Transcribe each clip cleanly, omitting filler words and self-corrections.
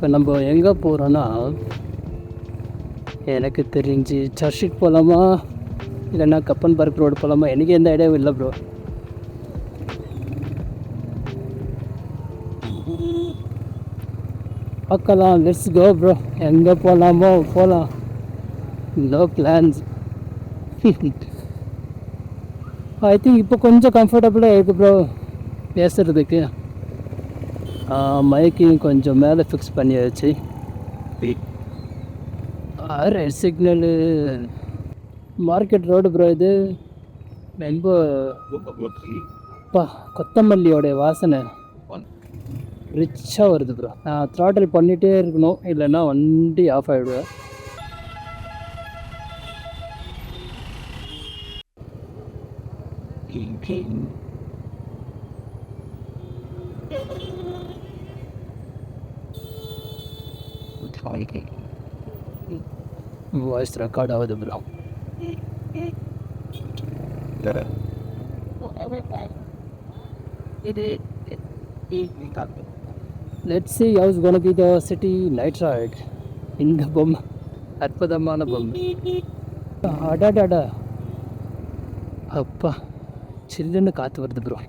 இப்போ நம்ம எங்கே போகிறோன்னா, எனக்கு தெரிஞ்சு சர்ச்சுக்கு போகலாமா இல்லைன்னா கப்பன் பார்க் ரோடு போகலாமா, எனக்கு எந்த ஐடியாவும் இல்லை ப்ரோ. பார்க்கலாம், லெட்ஸ் கோ ப்ரோ. எங்கே போகலாமோ போகலாம். No plans. ஐ திங்க் இப்போ கொஞ்சம் கம்ஃபர்டபுளாக இருக்குது ப்ரோ பேசுகிறதுக்கு. மைக்கையும் கொஞ்சம் மேலே ஃபிக்ஸ் பண்ணியாச்சு. Red signal market road bro. இது ரொம்ப கொத்தமல்லியோடைய வாசனை ரிச்சாக வருது ப்ரோ. நான் த்ராட்டில் பண்ணிகிட்டே இருக்கணும், இல்லைன்னா வண்டி ஆஃப் ஆகிடுவேன். வாய்ஸ் ரெக்கார்ட் ஆகுது bro. Let's see how's gonna be the city night ride. இந்த பொம்மை அற்புதமான பொம்மை. அடாடாடா, அப்பா சில்லுன்னு காற்று வருது ப்ரோ.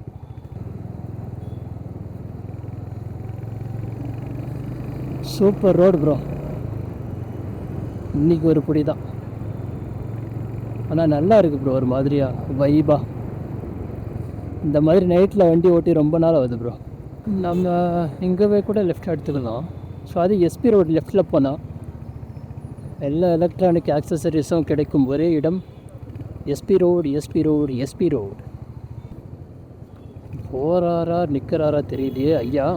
Super road bro. இன்றைக்கி ஒரு பிடி தான், ஆனால் நல்லா இருக்குது ப்ரோ. ஒரு மாதிரியாக வைபா. இந்த மாதிரி நைட்டில் வண்டி ஓட்டி ரொம்ப நாள் ஆகுது ப்ரோ. நம்ம இங்கே போய் கூட லெஃப்ட் எடுத்துக்கலாம். ஸோ அது எஸ்பி ரோடு லெஃப்டில் போனால் எல்லா எலக்ட்ரானிக் ஆக்சசரிஸும் கிடைக்கும் ஒரே இடம் SP road. SP road SP road. போகிறாரா நிற்கிறாரா தெரியலையே ஐயா.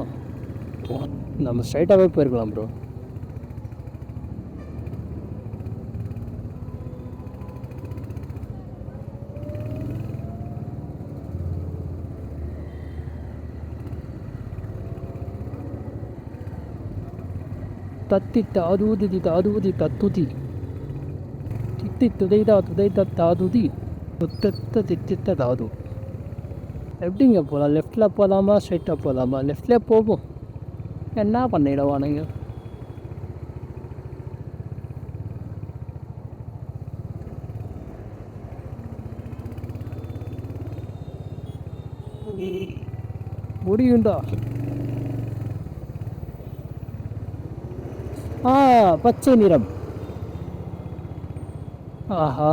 நம்ம ஸ்ட்ரைட்டாகவே போயிருக்கலாம் ப்ரோ. தத்தி தாதூதி தாதூதி தத்துதி தித்தி துதைதா துதைத தாதுதி துத்தத்த தித்தித்த தாது. எப்படிங்க போகலாம்? லெஃப்டில் போகலாமா ஸ்ட்ரைட்டாக போகலாமா? லெஃப்டில் போவோம். என்ன பண்ணிடவானுங்க? முடியுண்டா? பச்சை நிறம். ஆஹா,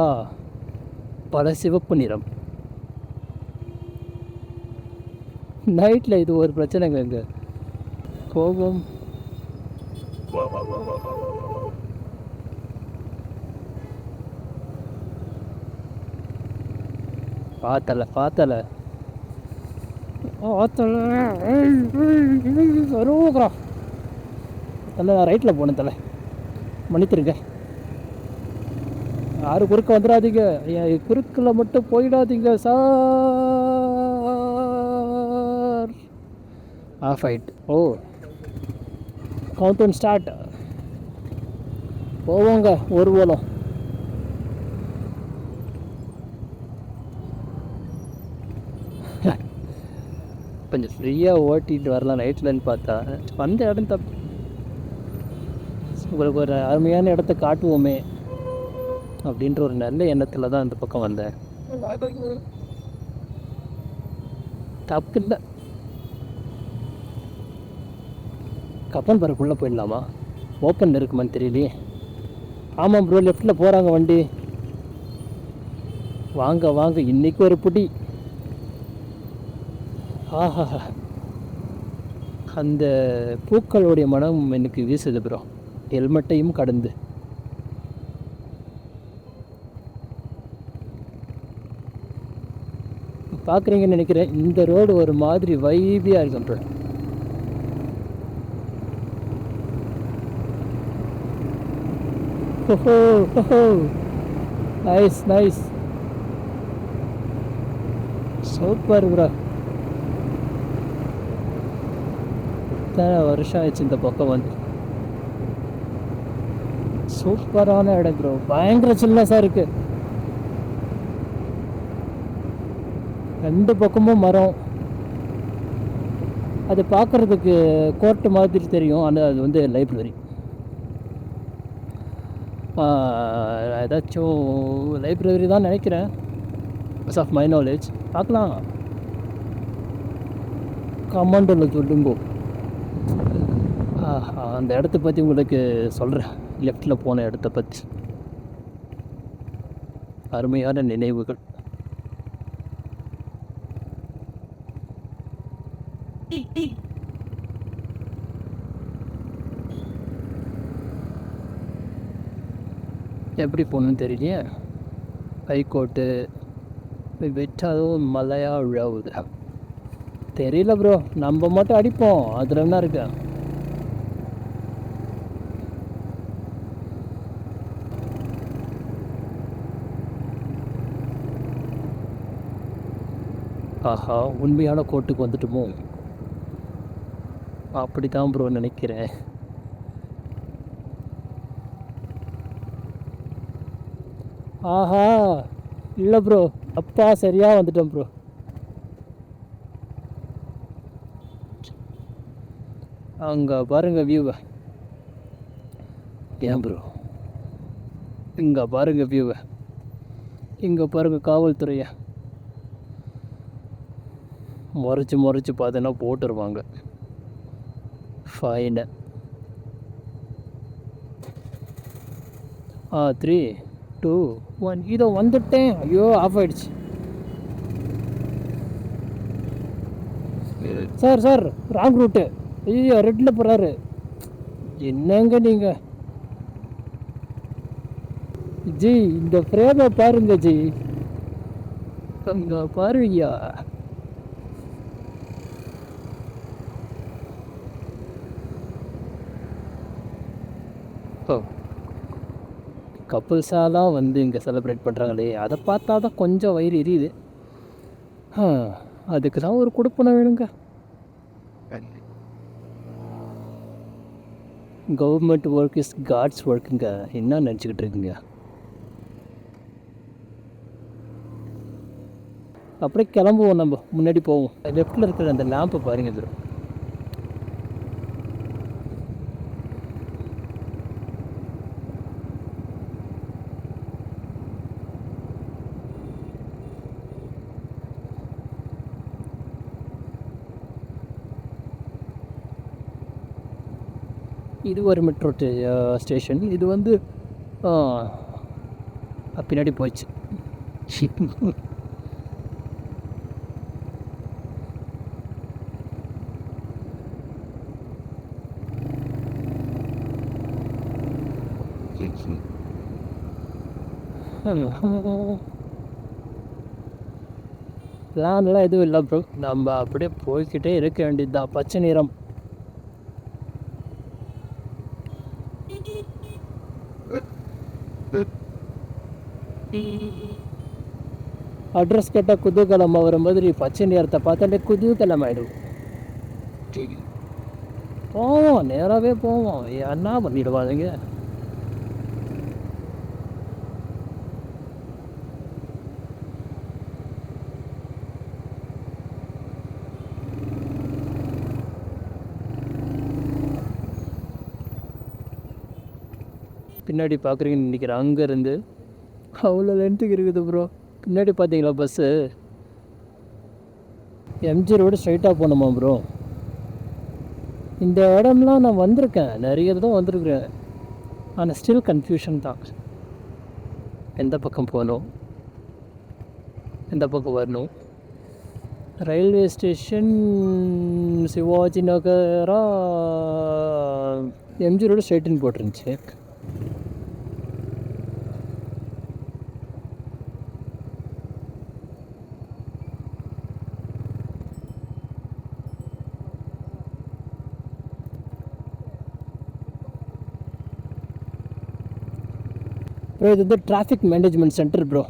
பல சிவப்பு நிறம். நைட்டில் இது ஒரு பிரச்சனைங்க. இங்கே போகும். பார்த்தல வருவோங்கிறா. தலை ரைட்டில் போனேன். தலை மன்னித்திருங்க. யாரும் குறுக்க வந்துடாதீங்க. குறுக்கில் மட்டும் போயிடாதீங்க சார். ஆஃப் ஆயிட்டு. ஓ, கவுண்ட் ஸ்டார்ட். போவோங்க ஒரு போலம். கொஞ்சம் ஃப்ரீயாக ஓட்டிகிட்டு வரலாம் நைட்லன்னு பார்த்தா வந்த இடம் தப்பு. உங்களுக்கு ஒரு அருமையான இடத்த காட்டுவோமே அப்படின்ற ஒரு நல்ல எண்ணத்தில் தான் இந்த பக்கம் வந்தேன். தப்பு இல்லை. கப்பன் பார்க்குள்ளே போயிடலாமா? ஓப்பன் இருக்குமான்னு தெரியலையே. ஆமாம் ப்ரோ, லெஃப்டில் போகிறாங்க வண்டி. வாங்க வாங்க, இன்றைக்கி ஒரு புடி. ஆஹா, அந்த பூக்களுடைய மனம் எனக்கு வீசுது ப்ரோ, ஹெல்மெட்டையும் கடந்து. பார்க்குறீங்கன்னு நினைக்கிறேன். இந்த ரோடு ஒரு மாதிரி வைபியாக இருக்கும் ப்ரோ. ஓஹோ ஓஹோ, நைஸ் நைஸ், சூப்பர் ப்ரோ. எத்தனை வருஷம் ஆயிடுச்சு இந்த பக்கம் வந்து. சூப்பரான இடம் ப்ரோ, பயங்கர சில்னஸாக இருக்குது. ரெண்டு பக்கமும் மரம். அது பார்க்குறதுக்கு கோர்ட்டு மாதிரி தெரியும், ஆனால் அது வந்து லைப்ரரி. ஏதாச்சும் லைப்ரரி தான் நினைக்கிறேன், பஸ் ஆஃப் மை நாலேஜ். பார்க்கலாம், கமாண்டில் சொல்லுங்கோ. அந்த இடத்த பற்றி உங்களுக்கு சொல்கிறேன், லெஃப்டில் போன இடத்த பற்றி. அருமையான நினைவுகள். எப்படி போகணுன்னு தெரியலையே. ஹைகோர்ட்டு வெட்டாதும் மலையா விழாவுது தெரியல ப்ரோ. நம்ம மட்டும் அடிப்போம், அதில் என்ன இருக்கு. ஆஹா, உண்மையான கோர்ட்டுக்கு வந்துட்டுமோ? அப்படி தான் ப்ரோ நினைக்கிறேன். ஆஹா, இல்லை ப்ரோ, அப்பா சரியாக வந்துட்டேன் ப்ரோ. அங்கே பாருங்க வியூவை. ஏன் ப்ரோ, இங்கே பாருங்க வியூவை, இங்கே பாருங்க காவல்துறையை. முறைச்சி பார்த்தோன்னா போட்டுருவாங்க ஃபைனை. 3, 2, 1. இதோ வந்துட்டேன். ஐயோ, ஆஃப் ஆயிடுச்சு. Sir wrong route. ஐயோ, ரெட்டில் போகிறாரு. என்னங்க நீங்கள் ஜி, இந்த ஃப்ரேமை பாருங்க ஜி, அங்கே பாருங்கய்யா. ஓ, கப்புள்ஸாலாம் வந்து இங்கே செலிப்ரேட் பண்ணுறாங்களே, அதை பார்த்தா தான் கொஞ்சம் வயிறு எரியுது. அதுக்கு தான் ஒரு கொடுப்பனை வேணுங்க. கவர்மெண்ட் ஒர்க் இஸ் காட்ஸ் ஒர்க்குங்க. என்ன நினச்சிக்கிட்டு இருக்குங்க? அப்படியே கிளம்புவோம், நம்ம முன்னாடி போவோம். லெஃப்டில் இருக்கிற அந்த லேம்பை பாருங்க ப்ரோ. இது ஒரு மெட்ரோ ஸ்டேஷன். இது வந்து பின்னாடி போயிடுச்சு. பிளான்லாம் எதுவும் இல்லை ப்ரோ, நம்ம அப்படியே போய்கிட்டே இருக்க வேண்டியதுதான். பச்சை நிறம். அட்ரஸ் கேட்டால் குதூகலம் ஆகிற மாதிரி பச்சை நிறத்தை பார்த்தாலே குதூகலம் ஆகிடும். போவோம், நேராகவே போவோம். என்ன பண்ணிடுவாங்க? பின்னாடி பார்க்குறீங்கன்னு நினைக்கிறேன். அங்கேருந்து அவ்வளோ லென்த்துக்கு இருக்குது ப்ரோ. பின்னாடி பார்த்தீங்களா பஸ்ஸு? எம்ஜி ரோடு ஸ்ட்ரைட்டாக போகணுமா ப்ரோ? இந்த இடம்லாம் நான் வந்திருக்கேன், நிறைய தான் வந்திருக்கிறேன். ஆனால் ஸ்டில் கன்ஃபியூஷன் தான். எந்த பக்கம் போகணும், எந்த பக்கம் வரணும்? ரயில்வே ஸ்டேஷன் சிவாஜி நகரா? எம்ஜி ரோடு ஸ்ட்ரைட்டுன்னு போட்டிருந்துச்சு. ப்ரோ, இது வந்து டிராஃபிக் மேனேஜ்மெண்ட் சென்டர் ப்ரோ.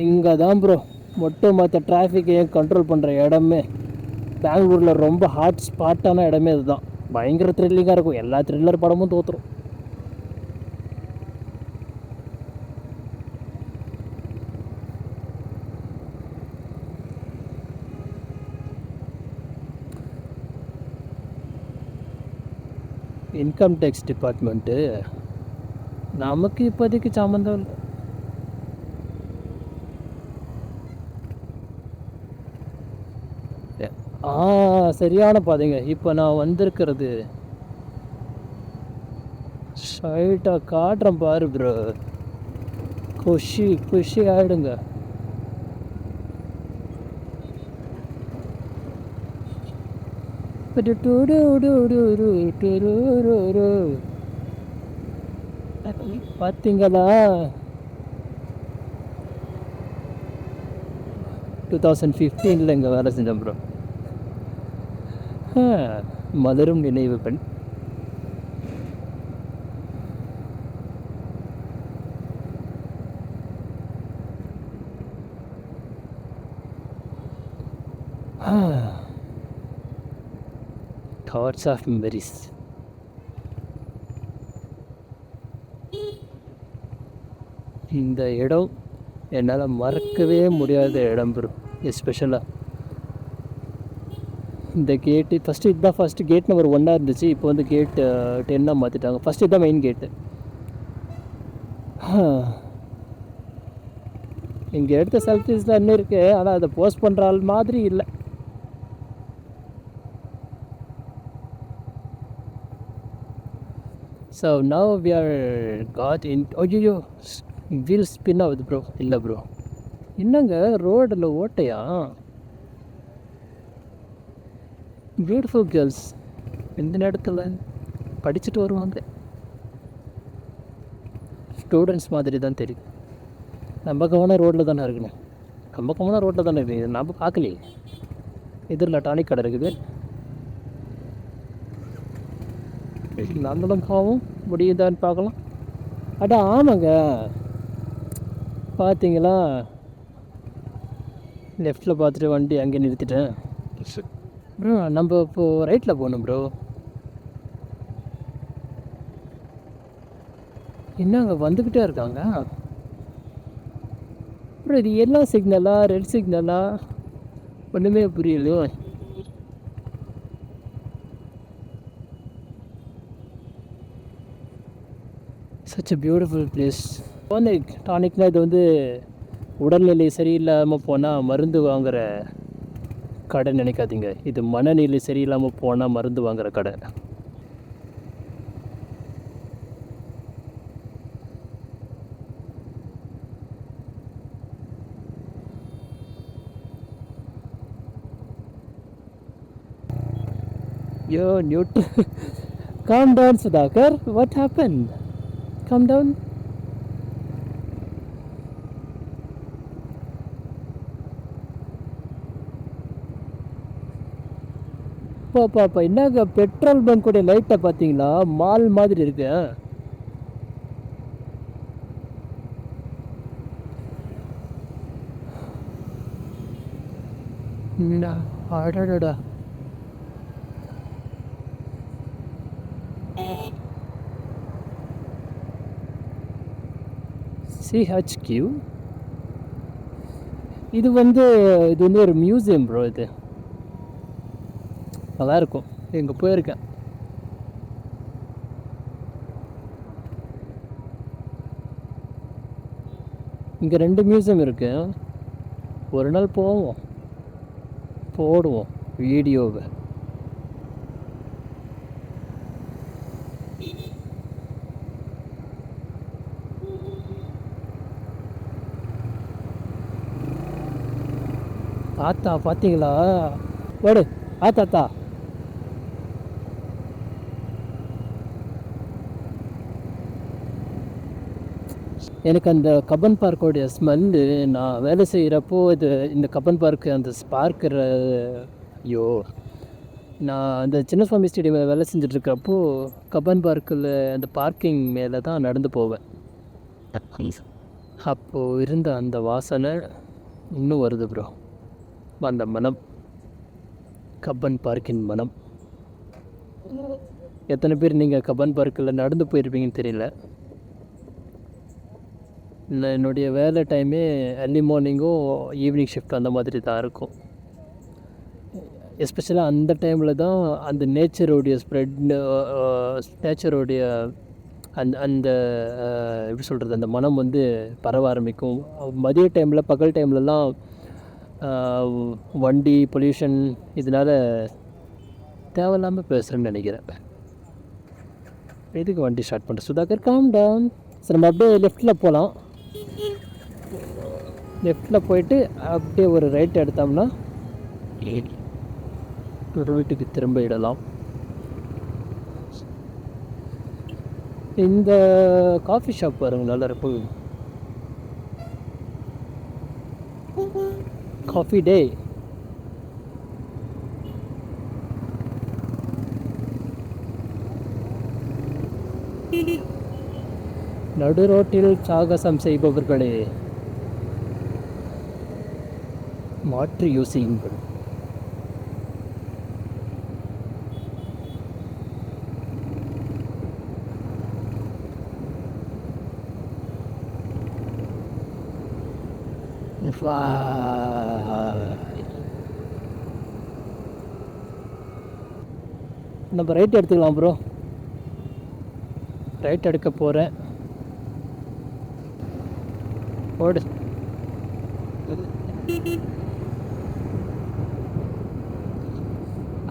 இங்கே தான் ப்ரோ மொத்த டிராஃபிக்கையும் கண்ட்ரோல் பண்ணுற இடமே. பெங்களூரில் ரொம்ப ஹாட் ஸ்பாட்டான இடமே இதுதான். பயங்கர த்ரில்லிங்காக இருக்கும். எல்லா த்ரில்லர் படமும் தோற்றுரும். Income tax department. நமக்கு இப்போதைக்கு சம்மந்தம் இல்லை. சரியான பாதைங்க. இப்போ நான் வந்திருக்கிறது ஸ்ட்ரைட்டாக காட்டுறேன் பாரு ப்ரோ. குஷி ஆகிடுங்க. பார்த்தீங்களா 2015 இங்கே வேலை செஞ்சேன் ப்ரோ. மலரும் நினைவு பெண். Thoughts of memories. இந்த இடம் என்னால் மறக்கவே முடியாத இடம் ப்ரோ. எஸ்பெஷலாக இந்த கேட்டு ஃபஸ்ட்டு கேட் நம்பர் 1 இருந்துச்சு. இப்போ வந்து கேட் 10 மாற்றிட்டாங்க. ஃபஸ்ட்டு இதுதான் மெயின் கேட்டு. இங்கே எடுத்த செல்ஃபிஸ் தான் இன்னும் இருக்குது, ஆனால் அதை போஸ்ட் பண்ணுற ஆள் மாதிரி இல்லை. So now we are caught in. ஐயோ வீல் ஸ்பின் ஆகுது ப்ரோ. இல்லை ப்ரோ, என்னங்க ரோடில் ஓட்டையா? பியூட்டிஃபுல் கேர்ள்ஸ் இந்த நேரத்தில் படிச்சுட்டு வருவாங்க. ஸ்டூடெண்ட்ஸ் மாதிரி தான் தெரியும். நம்ம கவனம் ரோட்டில் தானே இருக்கணும். நம்ம கவனம் ரோட்டில் தானே இருக்குது. நம்ம பார்க்கலையே. எதிரில் டானிக் கடை இருக்குது. நம்மளும் பாவம் முடியுதான்னு பார்க்கலாம். அடா ஆமாங்க, பார்த்தீங்களா லெஃப்டில் பார்த்துட்டு வண்டி அங்கே நிறுத்திட்டேன் ப்ரோ. நம்ம இப்போது ரைட்டில் போகணும் ப்ரோ. என்னங்க வந்துக்கிட்டே இருக்காங்க ப்ரோ. இது எல்லாம் சிக்னலா ரெட் சிக்னலா ஒன்றுமே புரியலையோ. Such a beautiful place. டானிக்னால் இது வந்து உடல்நிலை சரியில்லாமல் போனால் மருந்து வாங்குகிற கடை நினைக்காதீங்க. இது மனநிலை சரியில்லாமல் போனால் மருந்து வாங்குகிற கடை. Yo, calm down, Sudhakar. What happened? Calm down. பாப்பா என்னங்க பெட்ரோல் பங்க் கூட லைட்டை பார்த்தீங்களா? மால் மாதிரி இருக்கு. அடடா, CHQ. இது வந்து ஒரு மியூசியம் ப்ரோ. இது நல்லா இருக்கும். இங்கே போயிருக்கேன். இங்கே 2 மியூசியம் இருக்கு. ஒரு நாள் போவோம், போடுவோம் வீடியோவை. ஆத்தா பார்த்தீங்களா? ஓடு ஆத்தாத்தா. எனக்கு அந்த கப்பன் பார்க்கோடைய ஸ்மெல்லு, நான் வேலை செய்கிறப்போ இந்த கப்பன் பார்க்கு அந்த ஸ்பார்க்கிற, ஐயோ, நான் அந்த சின்னசுவாமி ஸ்டேடியமில் வேலை செஞ்சிட்ருக்கிறப்போ கப்பன் பார்க்கில் அந்த பார்க்கிங் மேலே தான் நடந்து போவேன். அப்போது இருந்த அந்த வாசனை இன்னும் வருது ப்ரோ. அந்த மனம், கப்பன் பார்க்கின் மனம். எத்தனை பேர் நீங்கள் கப்பன் பார்க்கில் நடந்து போயிருப்பீங்கன்னு தெரியல. என்னுடைய வேலை டைமே அர்லி மார்னிங்கும் ஈவினிங் ஷிஃப்ட் அந்த மாதிரி தான் இருக்கும். எஸ்பெஷலாக அந்த டைமில் தான் அந்த நேச்சரோடைய நேச்சரோடைய அந்த அந்த எப்படி சொல்கிறது, அந்த மனம் வந்து பரவ ஆரம்பிக்கும். மதிய டைமில், பகல் டைம்லலாம் வண்டி பொல்யூஷன் இதனால் தேவையில்லாமல் பேசுகிறேன்னு நினைக்கிறேன். எதுக்கு வண்டி ஸ்டார்ட் பண்ணுறேன்? Sudhakar calm down. சரி, நம்ம அப்படியே லெஃப்டில் போகலாம். லெஃப்டில் போயிட்டு அப்படியே ஒரு ரைட் எடுத்தோம்னா ஒரு வீட்டுக்கு திரும்ப இடலாம். இந்த காஃபி ஷாப் பாருங்க, நல்லா இருக்கும். Coffee day. நடு ரோட்டில் சாகசம் செய்பவர்களே, மாற்றி யோசியுங்கள். நம்ம ரைட் எடுத்துக்கலாம் ப்ரோ. ரைட் எடுக்க போகிறேன். ஓடு.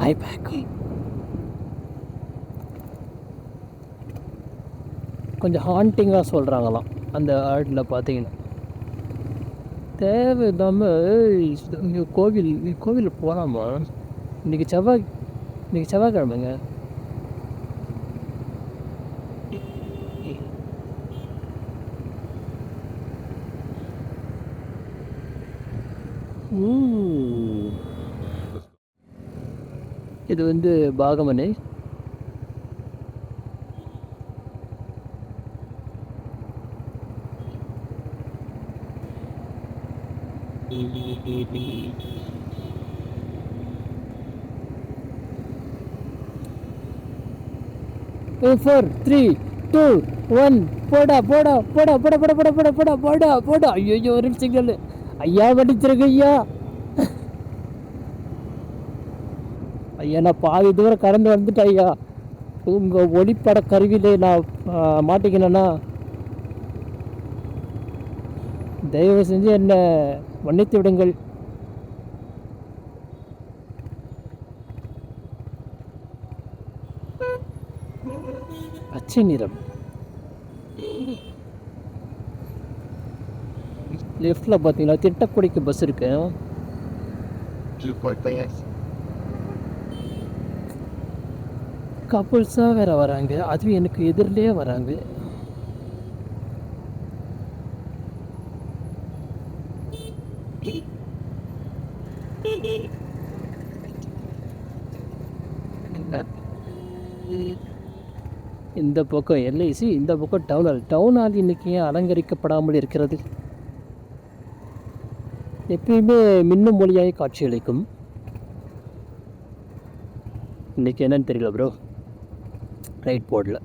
ஐ பேக். கொஞ்சம் ஹாண்டிங்காக சொல்கிறாங்களாம் அந்த ஆடில் பார்த்தீங்கன்னா. தேவையில்லாமல் கோவில் போகலாமா? இன்றைக்கி செவ்வாய்க்கிழமைங்க. இது வந்து பாகமனை. Four, 3, 2, 1. போடா போடா போடா போடா போடா போடா போடா போடா போடா போடா. ஐயோ, ஒரு சிக்னல். ஐயா வடிச்சிருக்க ஐயா. ஐயா, நான் பாதி தூரம் கடந்து வந்துட்டேன் ஐயா. உங்கள் ஒளிப்பட கருவியிலே நான் மாட்டிக்கினேன்னா தயவு செஞ்சு என்னை மன்னித்து விடுங்கள். பச்சை நிறம். லெஃப்டில் பார்த்தீங்களா திட்டக்குடிக்கு பஸ் இருக்கு. கப்புள்ஸாக வேற வராங்க, அதுவும் எனக்கு எதிரிலே வராங்க. இந்த பக்கம் எல்ஐசி, இந்த பக்கம் டவுன் ஹால் இன்னைக்கு ஏன் அலங்கரிக்கப்படாமல் இருக்கிறது? எப்பயுமே மின்னும் மொழியாய் காட்சியளிக்கும். இன்னைக்கு என்னன்னு தெரியல ப்ரோ, ரைட் போர்டில்.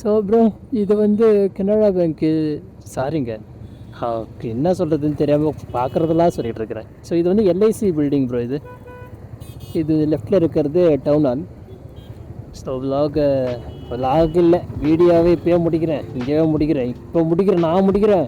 ஸோ ப்ரோ, இது வந்து கனரா பேங்க்கு. சாரிங்க, என்ன சொல்கிறதுன்னு தெரியாமல் பார்க்குறதெல்லாம் சொல்லிகிட்டு இருக்கிறேன். ஸோ இது வந்து எல்ஐசி பில்டிங் ப்ரோ. இது லெஃப்டில் இருக்கிறது டவுன் ஹால். ஸோ விலாக் இல்லை, வீடியோவே இப்போயே முடிக்கிறேன், இங்கேயே முடிக்கிறேன், இப்போ முடிக்கிறேன், நான் முடிக்கிறேன்.